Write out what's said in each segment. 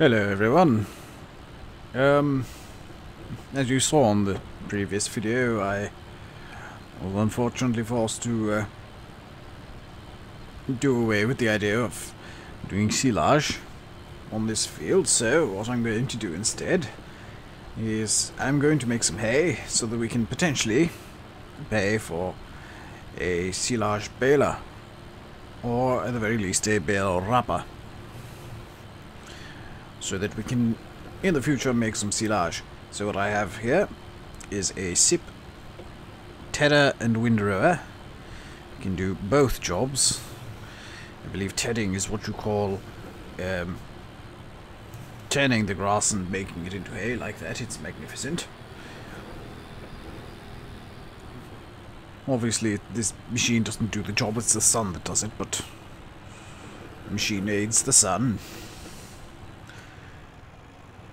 Hello everyone. As you saw on the previous video, I was unfortunately forced to do away with the idea of doing silage on this field, so what I'm going to do instead is I'm going to make some hay so that we can potentially pay for a silage baler, or at the very least a bale wrapper, so that we can in the future make some silage. So what I have here is a sip, tedder and windrower. You can do both jobs. I believe tedding is what you call turning the grass and making it into hay like that. It's magnificent. Obviously this machine doesn't do the job, it's the sun that does it, but the machine aids the sun.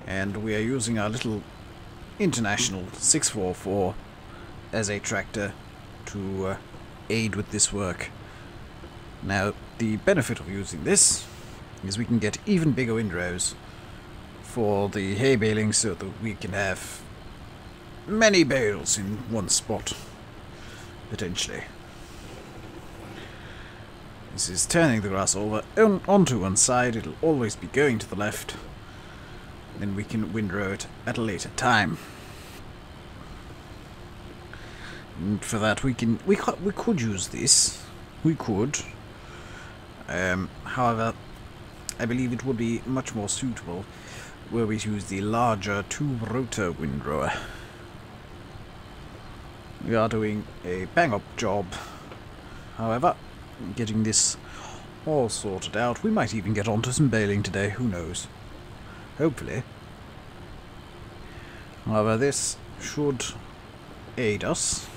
And we are using our little International 644 as a tractor to aid with this work. Now, the benefit of using this is we can get even bigger windrows for the hay baling, so that we can have many bales in one spot, potentially. This is turning the grass over onto one side. It'll always be going to the left. Then we can windrow it at a later time. And for that we could use this. We could. However, I believe it would be much more suitable were we to use the larger two-rotor windrower. We are doing a bang-up job. However, getting this all sorted out, we might even get onto some baling today, who knows. Hopefully. However, this should aid us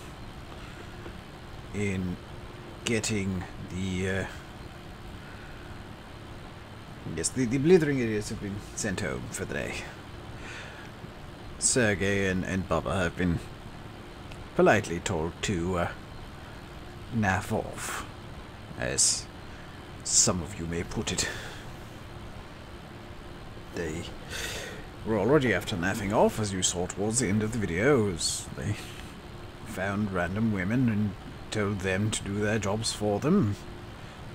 in getting the the blithering idiots have been sent home for the day. Sergey and Bubba have been politely told to naff off, as some of you may put it. They were already after naffing off, as you saw towards the end of the video, as they found random women and told them to do their jobs for them,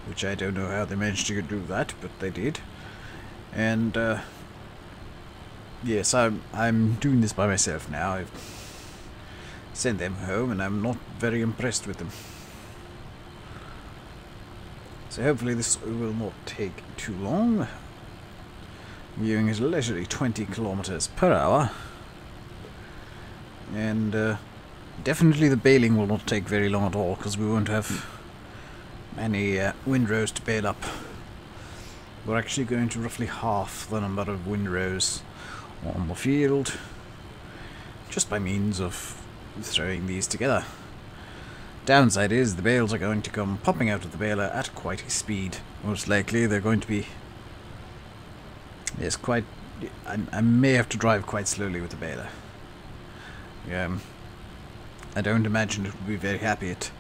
which I don't know how they managed to do that, but they did. And yes, I'm doing this by myself now. I've sent them home, and I'm not very impressed with them. So hopefully this will not take too long. Viewing at a leisurely 20 kilometers per hour, and definitely the baling will not take very long at all, because we won't have many windrows to bale up. We're actually going to roughly half the number of windrows on the field, just by means of throwing these together. Downside is the bales are going to come popping out of the baler at quite a speed. Most likely they're going to be, yes, quite. I may have to drive quite slowly with the baler. I don't imagine it would be very happy at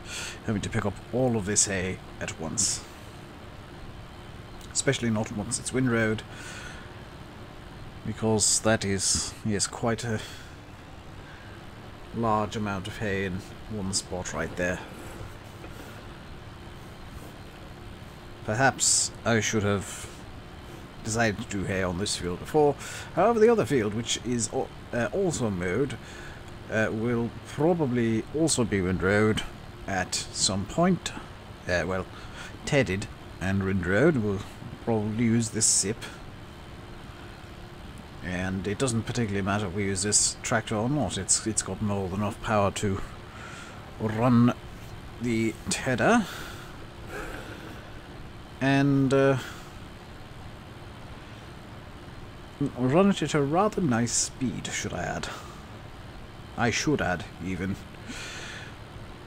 having to pick up all of this hay at once. Especially not once it's windrowed, because that is, yes, quite a large amount of hay in one spot right there. Perhaps I should have decided to do hay on this field before. However, the other field, which is also mowed, will probably also be windrowed at some point. Well, tedded and windrowed. We'll probably use this sip, and it doesn't particularly matter if we use this tractor or not. It's got more than enough power to run the tedder, and run it at a rather nice speed, should I add. I should add, even.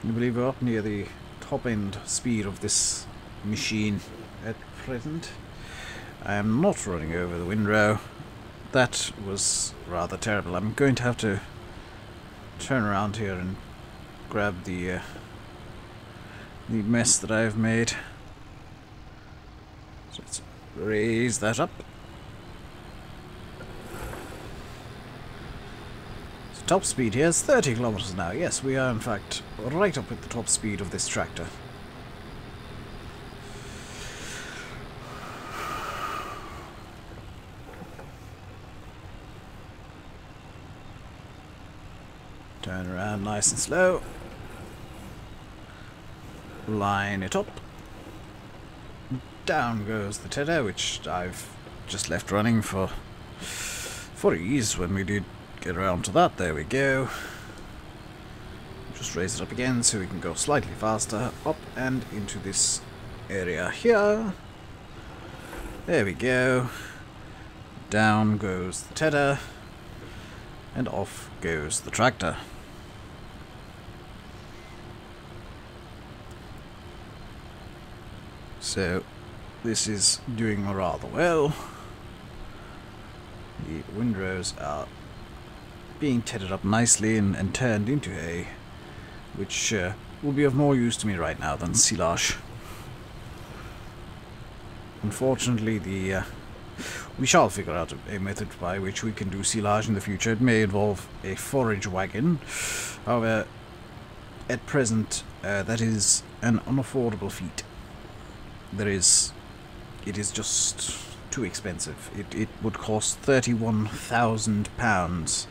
I believe we're up near the top end speed of this machine at present. I am not running over the windrow. That was rather terrible. I'm going to have to turn around here and grab the mess that I've made. So let's raise that up. top speed here is 30 kilometers an hour. Yes, we are in fact right up at the top speed of this tractor. Turn around nice and slow. Line it up. Down goes the tedder, which I've just left running for ease when we did get around to that. There we go. Just raise it up again so we can go slightly faster up and into this area here. There we go. Down goes the tedder and off goes the tractor. So this is doing rather well. The windrows are being tedded up nicely and turned into hay, which will be of more use to me right now than silage. Unfortunately, we shall figure out a method by which we can do silage in the future. It may involve a forage wagon. However, at present, that is an unaffordable feat. It is just too expensive. It would cost £31,000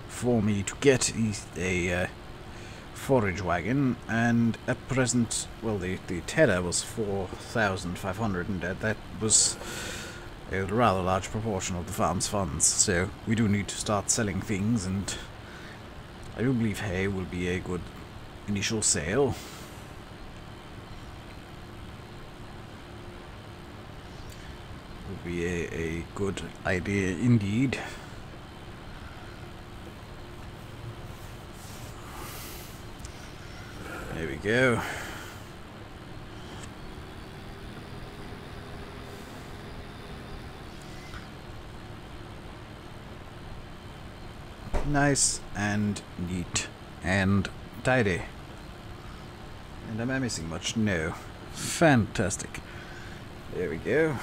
for me to get a forage wagon, and at present, well, the tedder was 4,500, and that was a rather large proportion of the farm's funds. So we do need to start selling things, and I do believe hay will be a good initial sale. Would be a good idea indeed. There we go. Nice and neat and tidy. And am I missing much? No. Fantastic. There we go.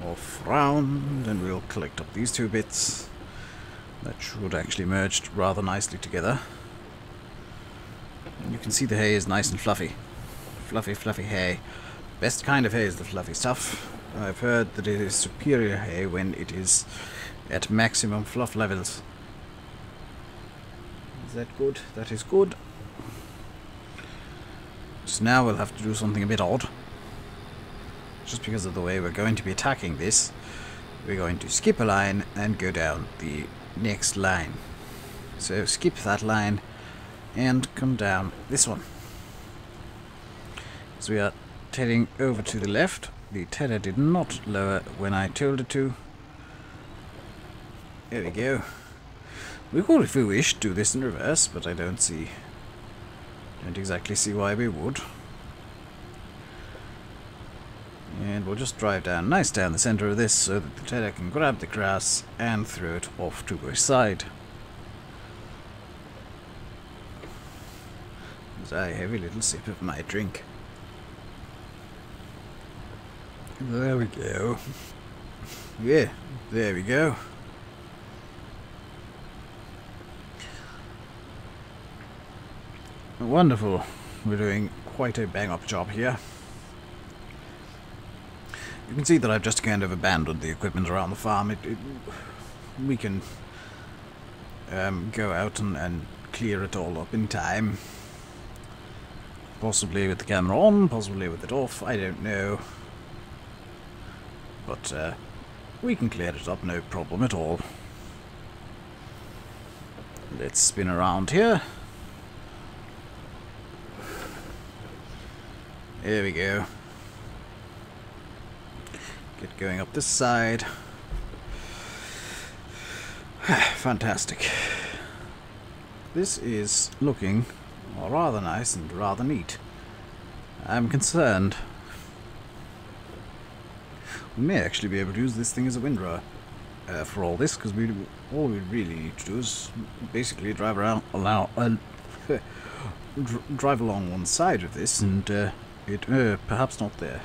Off round, and we'll collect up these two bits. That should actually merge rather nicely together. And you can see the hay is nice and fluffy. Fluffy, fluffy hay. Best kind of hay is the fluffy stuff. I've heard that it is superior hay when it is at maximum fluff levels. Is that good? That is good. So now we'll have to do something a bit odd. Just because of the way we're going to be attacking this, we're going to skip a line and go down the next line. So skip that line and come down this one. So we are heading over to the left. The tedder did not lower when I told it to. There we go. We could, if we wish, do this in reverse, but I don't exactly see why we would. And we'll just drive down nice down the center of this so that the tedder can grab the grass and throw it off to the side. As I have a little sip of my drink. There we go. Yeah, there we go. Wonderful. We're doing quite a bang-up job here. You can see that I've just kind of abandoned the equipment around the farm. We can go out and clear it all up in time. Possibly with the camera on, possibly with it off, I don't know. But we can clear it up, no problem at all. Let's spin around here. There we go. Get going up this side. Fantastic. This is looking rather nice and rather neat. I'm concerned. We may actually be able to use this thing as a windrower for all this, because all we really need to do is basically drive around, drive along one side of this, and perhaps not there.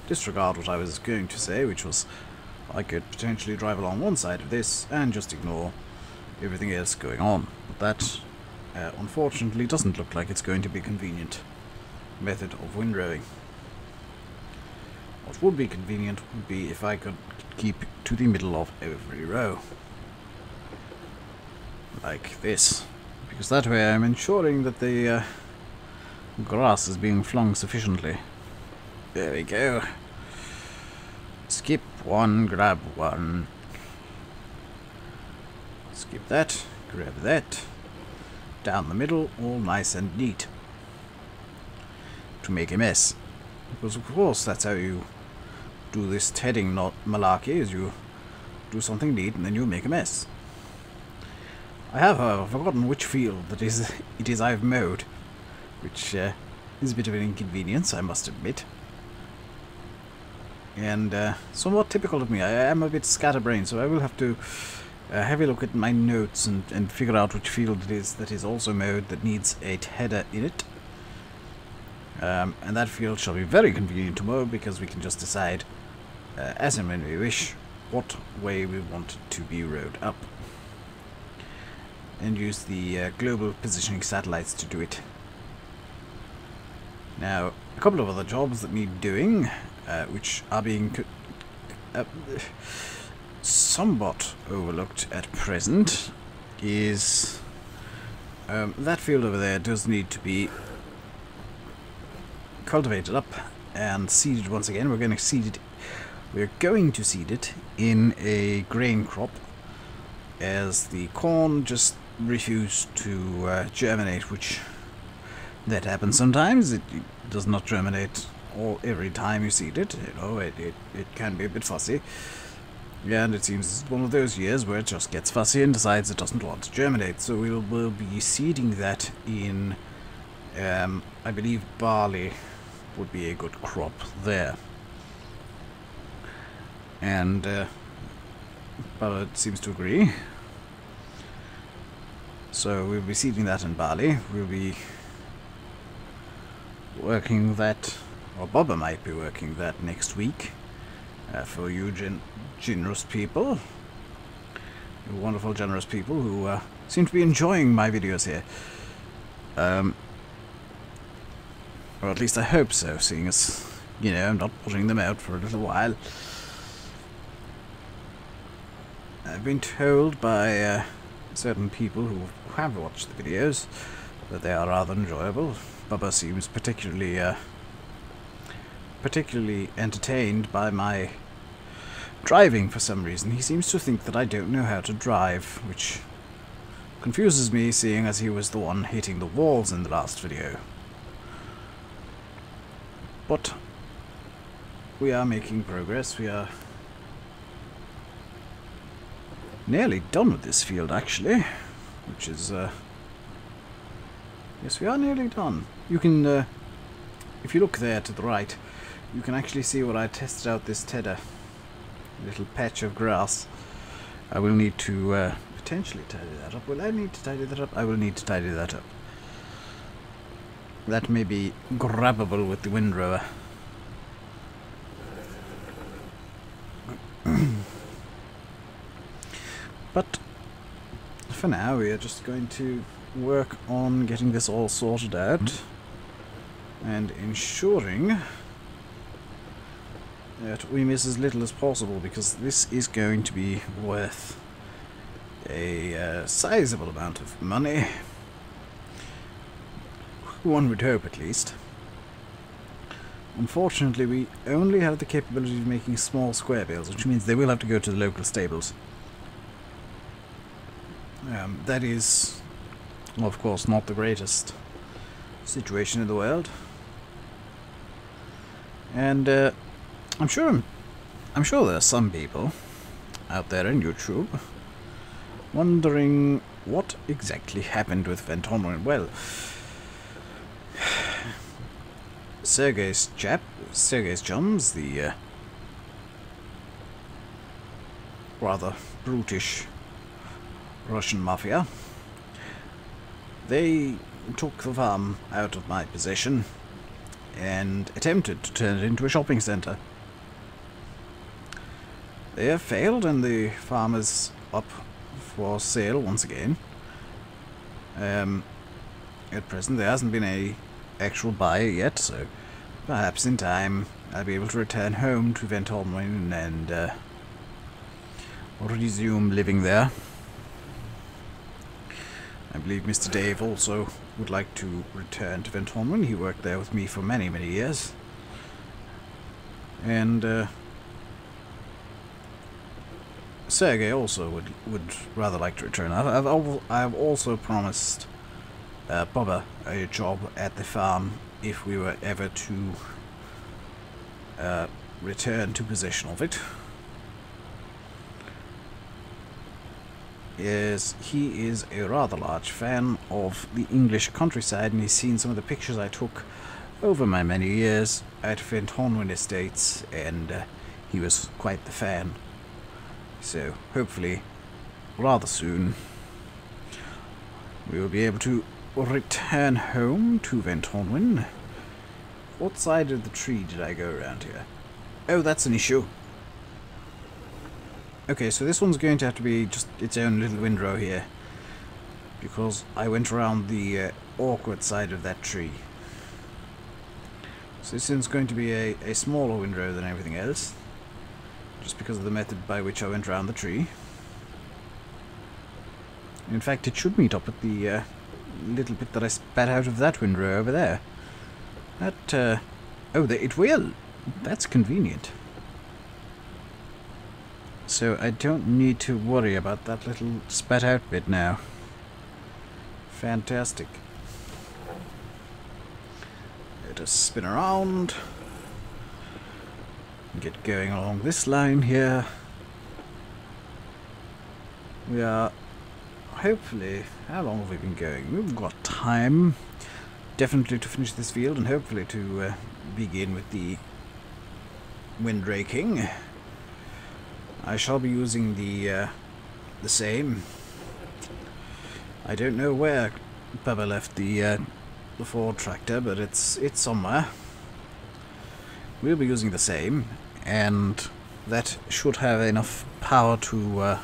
Disregard what I was going to say, which was I could potentially drive along one side of this and just ignore everything else going on. But that, unfortunately, doesn't look like it's going to be a convenient method of windrowing. What would be convenient would be if I could keep to the middle of every row. Like this. Because that way I'm ensuring that the grass is being flung sufficiently. There we go. Skip one, grab one. Skip that, grab that. Down the middle, all nice and neat. To make a mess. Because of course that's how you do this tedding malarkey, is you do something neat and then you make a mess. I have, however, forgotten which field it is I've mowed, which is a bit of an inconvenience, I must admit. And somewhat typical of me, I am a bit scatterbrained, so I will have to have a look at my notes and figure out which field it is that is also mowed that needs a header in it. And that field shall be very convenient to mow because we can just decide, as and when we wish, what way we want it to be rowed up. And use the global positioning satellites to do it. Now, a couple of other jobs that need doing, which are being somewhat overlooked at present, is that field over there does need to be cultivated up and seeded once again. We're going to seed it in a grain crop, as the corn just refused to germinate, which that happens sometimes. It does not germinate every time you seed it. You know, it can be a bit fussy, and it seems it's one of those years where it just gets fussy and decides it doesn't want to germinate. So we'll be seeding that in I believe barley would be a good crop there. And Ballard seems to agree. So we'll be seeding that in barley. We'll be working that, or Bubba might be working that next week for you generous people. You wonderful generous people who seem to be enjoying my videos here. Or at least I hope so, seeing as, you know, I'm not putting them out for a little while. I've been told by certain people who have watched the videos that they are rather enjoyable. Bubba seems particularly entertained by my driving for some reason. He seems to think that I don't know how to drive, which confuses me, seeing as he was the one hitting the walls in the last video. But we are making progress. We are nearly done with this field, actually, which is yes, we are nearly done. You can if you look there to the right, you can actually see where I tested out this tedder, little patch of grass. I will need to potentially tidy that up. Will I need to tidy that up? I will need to tidy that up. That may be grabbable with the windrower. But for now we are just going to work on getting this all sorted out and ensuring that we miss as little as possible, because this is going to be worth a sizable amount of money. One would hope, at least. Unfortunately, we only have the capability of making small square bales, which means they will have to go to the local stables. That is, of course, not the greatest situation in the world. And I'm sure there are some people out there in YouTube wondering what exactly happened with Ventonwyn. Well, Sergei's chums, the rather brutish Russian mafia, they took the farm out of my possession and attempted to turn it into a shopping centre. They have failed, and the farm is up for sale once again. At present there hasn't been a actual buyer yet, so perhaps in time I'll be able to return home to Ventonwyn and resume living there. I believe Mr. Dave also would like to return to Ventonwyn. He worked there with me for many, many years. And Sergey also would rather like to return. I've also promised Bubba a job at the farm if we were ever to return to possession of it. Yes, he is a rather large fan of the English countryside, and he's seen some of the pictures I took over my many years at Ventonwyn Estates, and he was quite the fan. So hopefully rather soon we will be able to return home to Ventonwyn. What side of the tree did I go around here? Oh, that's an issue. Okay, so this one's going to have to be just its own little windrow here, because I went around the awkward side of that tree. So this one's going to be a smaller windrow than everything else, just because of the method by which I went around the tree. In fact, it should meet up at the little bit that I spat out of that windrow over there. That, oh, it will! That's convenient. So I don't need to worry about that little spat out bit now. Fantastic. Let us spin around. Get going along this line here. We are hopefully... How long have we been going? We've got time definitely to finish this field and hopefully to begin with the wind raking. I shall be using the same. I don't know where Bubba left the Ford tractor, but it's somewhere. We'll be using the same, and that should have enough power to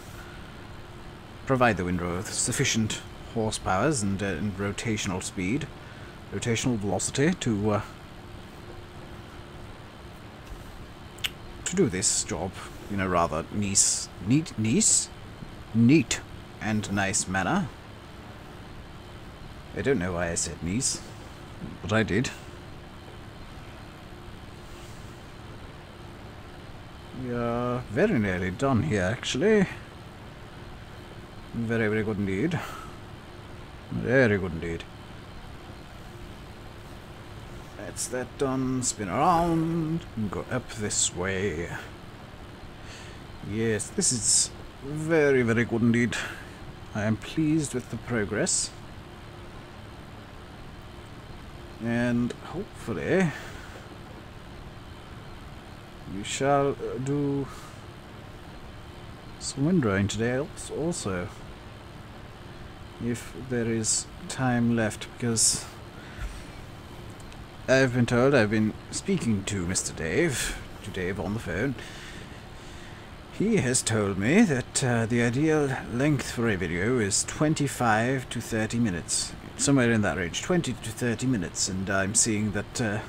provide the windrow with sufficient horsepowers and rotational speed, rotational velocity to do this job in a rather neat and nice manner. I don't know why I said nice, but I did. We are very nearly done here, actually. Very, very good indeed. Very good indeed. That's that done. Spin around and go up this way. Yes, this is very, very good indeed. I am pleased with the progress. And hopefully we shall do some windrowing today also, if there is time left, because I've been told, I've been speaking to Mr. Dave, on the phone. He has told me that the ideal length for a video is 25 to 30 minutes. Somewhere in that range, 20 to 30 minutes, and I'm seeing that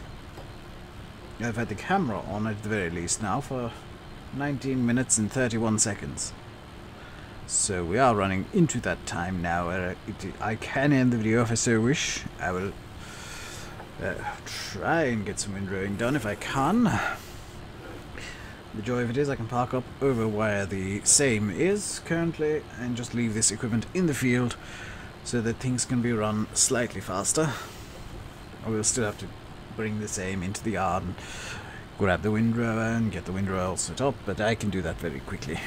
I've had the camera on at the very least now for 19 minutes and 31 seconds. So we are running into that time now. I can end the video if I so wish. I will try and get some windrowing done if I can. The joy of it is I can park up over where the same is currently and just leave this equipment in the field so that things can be run slightly faster. I will still have to bring the same into the yard and grab the windrower and get the windrower all set up, but I can do that very quickly.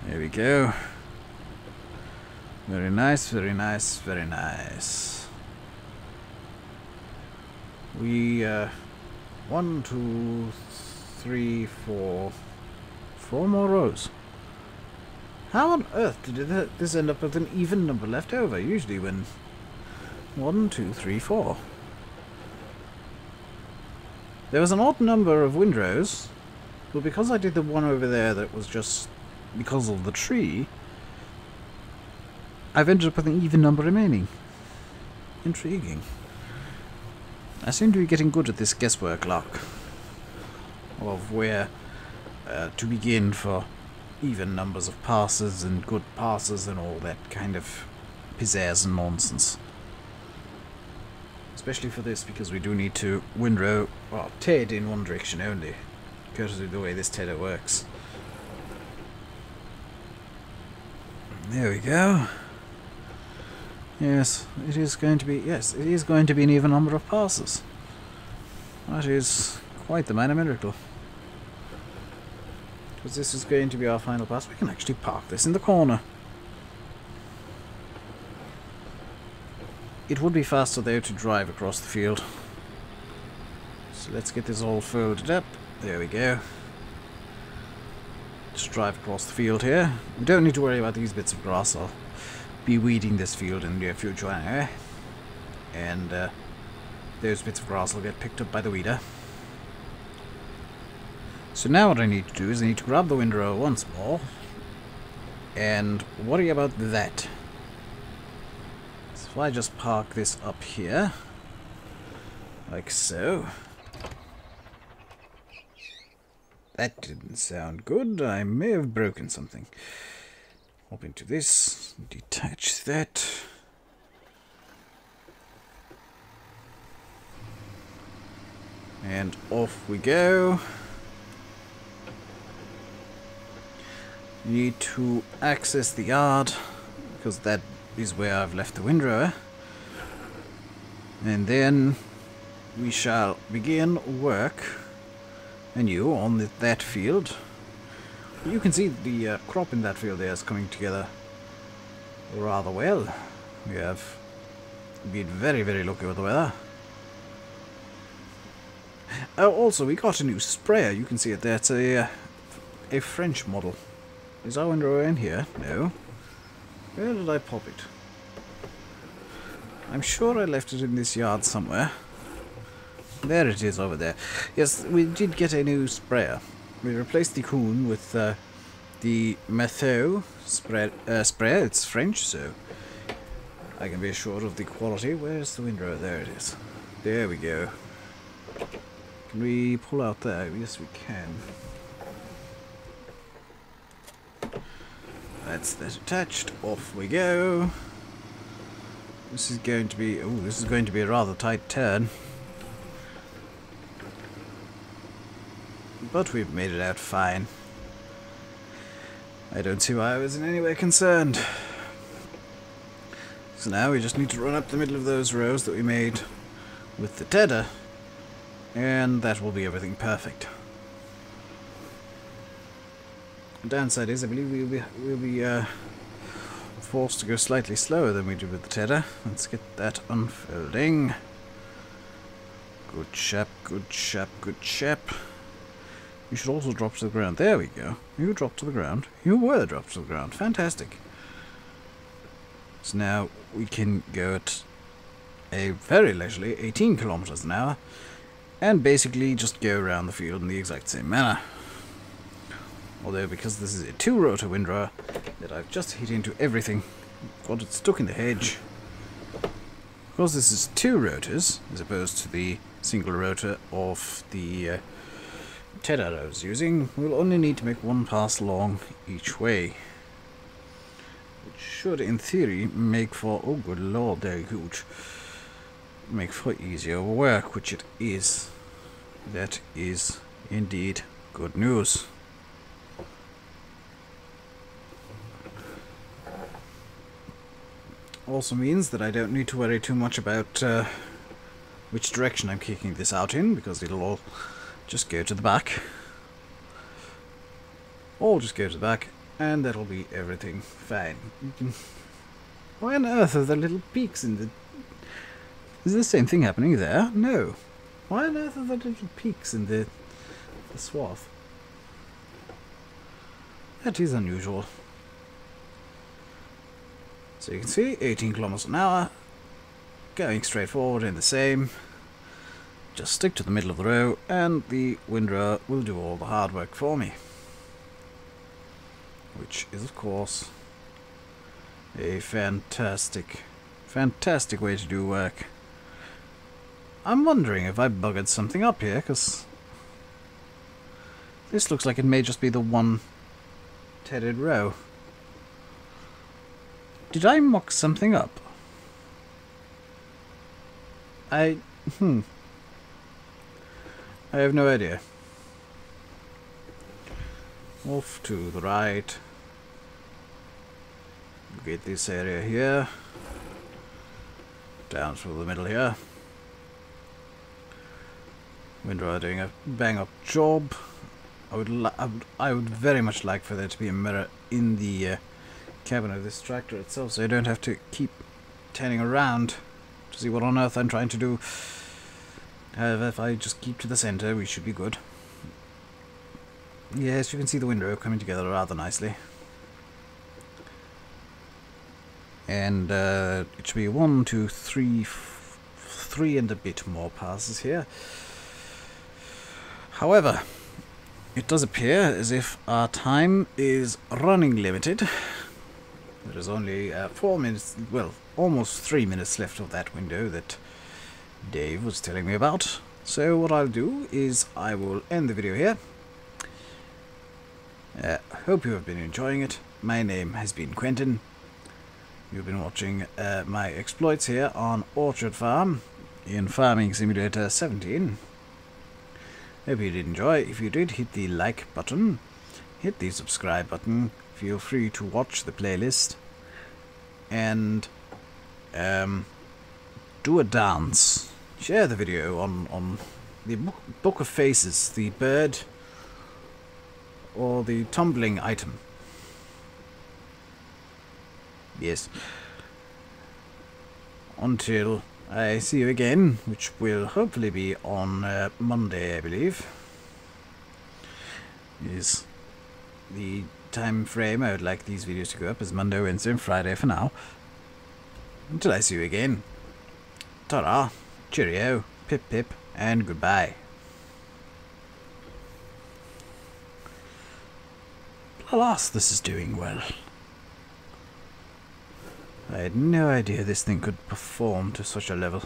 There we go. Very nice, very nice, very nice. We, 1, 2, 3, 4 more rows. How on earth did this end up with an even number left over? Usually when 1, 2, 3, 4. There was an odd number of windrows But because I did the one over there that was just because of the tree, I've ended up with an even number remaining. Intriguing. I seem to be getting good at this guesswork luck of where to begin for even numbers of passes and good passes and all that kind of pizzazz and nonsense. Especially for this, because we do need to windrow, well, TED in one direction only, courtesy of the way this tedder works. There we go. Yes, it is going to be, yes, it is going to be an even number of passes. That is quite the minor miracle. Because this is going to be our final pass. We can actually park this in the corner. It would be faster though to drive across the field. So let's get this all folded up. There we go. Just drive across the field here. We don't need to worry about these bits of grass. I'll be weeding this field in the near future anyway. And those bits of grass will get picked up by the weeder. So now what I need to do is I need to grab the windrow once more and worry about that. So if I just park this up here, like so. That didn't sound good. I may have broken something. Hop into this, detach that. And off we go. Need to access the yard, because that is where I've left the windrower. And then we shall begin work anew on that field. You can see the crop in that field there is coming together rather well. We have been very, very lucky with the weather. Oh, also we got a new sprayer. You can see it there. It's a French model. Is our windrower in here? No. Where did I pop it? I'm sure I left it in this yard somewhere. There it is over there. Yes, we did get a new sprayer. We replaced the Kuhn with the Matheux sprayer. It's French, so I can be assured of the quality. Where's the windrower? There it is. There we go. Can we pull out there? Yes, we can. That's that attached. Off we go. This is going to be a rather tight turn. But we've made it out fine. I don't see why I was in any way concerned. So now we just need to run up the middle of those rows that we made with the tedder, and that will be everything perfect. The downside is I believe we'll be forced to go slightly slower than we did with the tedder. Let's get that unfolding. Good chap, good chap, good chap. You should also drop to the ground. There we go. You dropped to the ground. You were dropped to the ground. Fantastic. So now we can go at a very leisurely 18 kilometers an hour and basically just go around the field in the exact same manner. Although because this is a two-rotor windrower that I've just hit into everything, got it stuck in the hedge. Because this is two rotors as opposed to the single rotor of the tedder I was using, we'll only need to make one pass long each way, which should in theory make for, oh good lord, they're huge, make for easier work, which it is. That is indeed good news. Also means that I don't need to worry too much about which direction I'm kicking this out in, because it'll all just go to the back. All just go to the back, and that'll be everything fine. Why on earth are there little peaks in the... Is the same thing happening there? No. Why on earth are there little peaks in the swath? That is unusual. So you can see, 18 kilometers an hour, going straight forward in the same. just stick to the middle of the row and the windrower will do all the hard work for me. Which is of course a fantastic way to do work. I'm wondering if I buggered something up here, because this looks like it may just be the one tethered row. Did I muck something up? I have no idea. Off to the right. Get this area here. Down through the middle here. Windrower doing a bang-up job. I would very much like for there to be a mirror in the cabin of this tractor itself, so I don't have to keep turning around to see what on earth I'm trying to do. However, if I just keep to the center, we should be good. Yes, you can see the windrow coming together rather nicely. And it should be 1, 2, 3, 3 and a bit more passes here. However, it does appear as if our time is running limited. There is only 4 minutes, well, almost 3 minutes left of that window that Dave was telling me about. So what I'll do is I will end the video here. Hope you have been enjoying it. My name has been Quentin. You've been watching my exploits here on Orchard Farm in Farming Simulator 17. Hope you did enjoy. If you did, hit the like button, hit the subscribe button, feel free to watch the playlist, and do a dance. Share the video on the Book of Faces, the bird, or the tumbling item. Yes. Until I see you again, which will hopefully be on Monday, I believe, is the time frame I would like these videos to go up, is Monday, Wednesday and Friday for now. Until I see you again, ta-ra, cheerio, pip pip, and goodbye. Alas, this is doing well. I had no idea this thing could perform to such a level.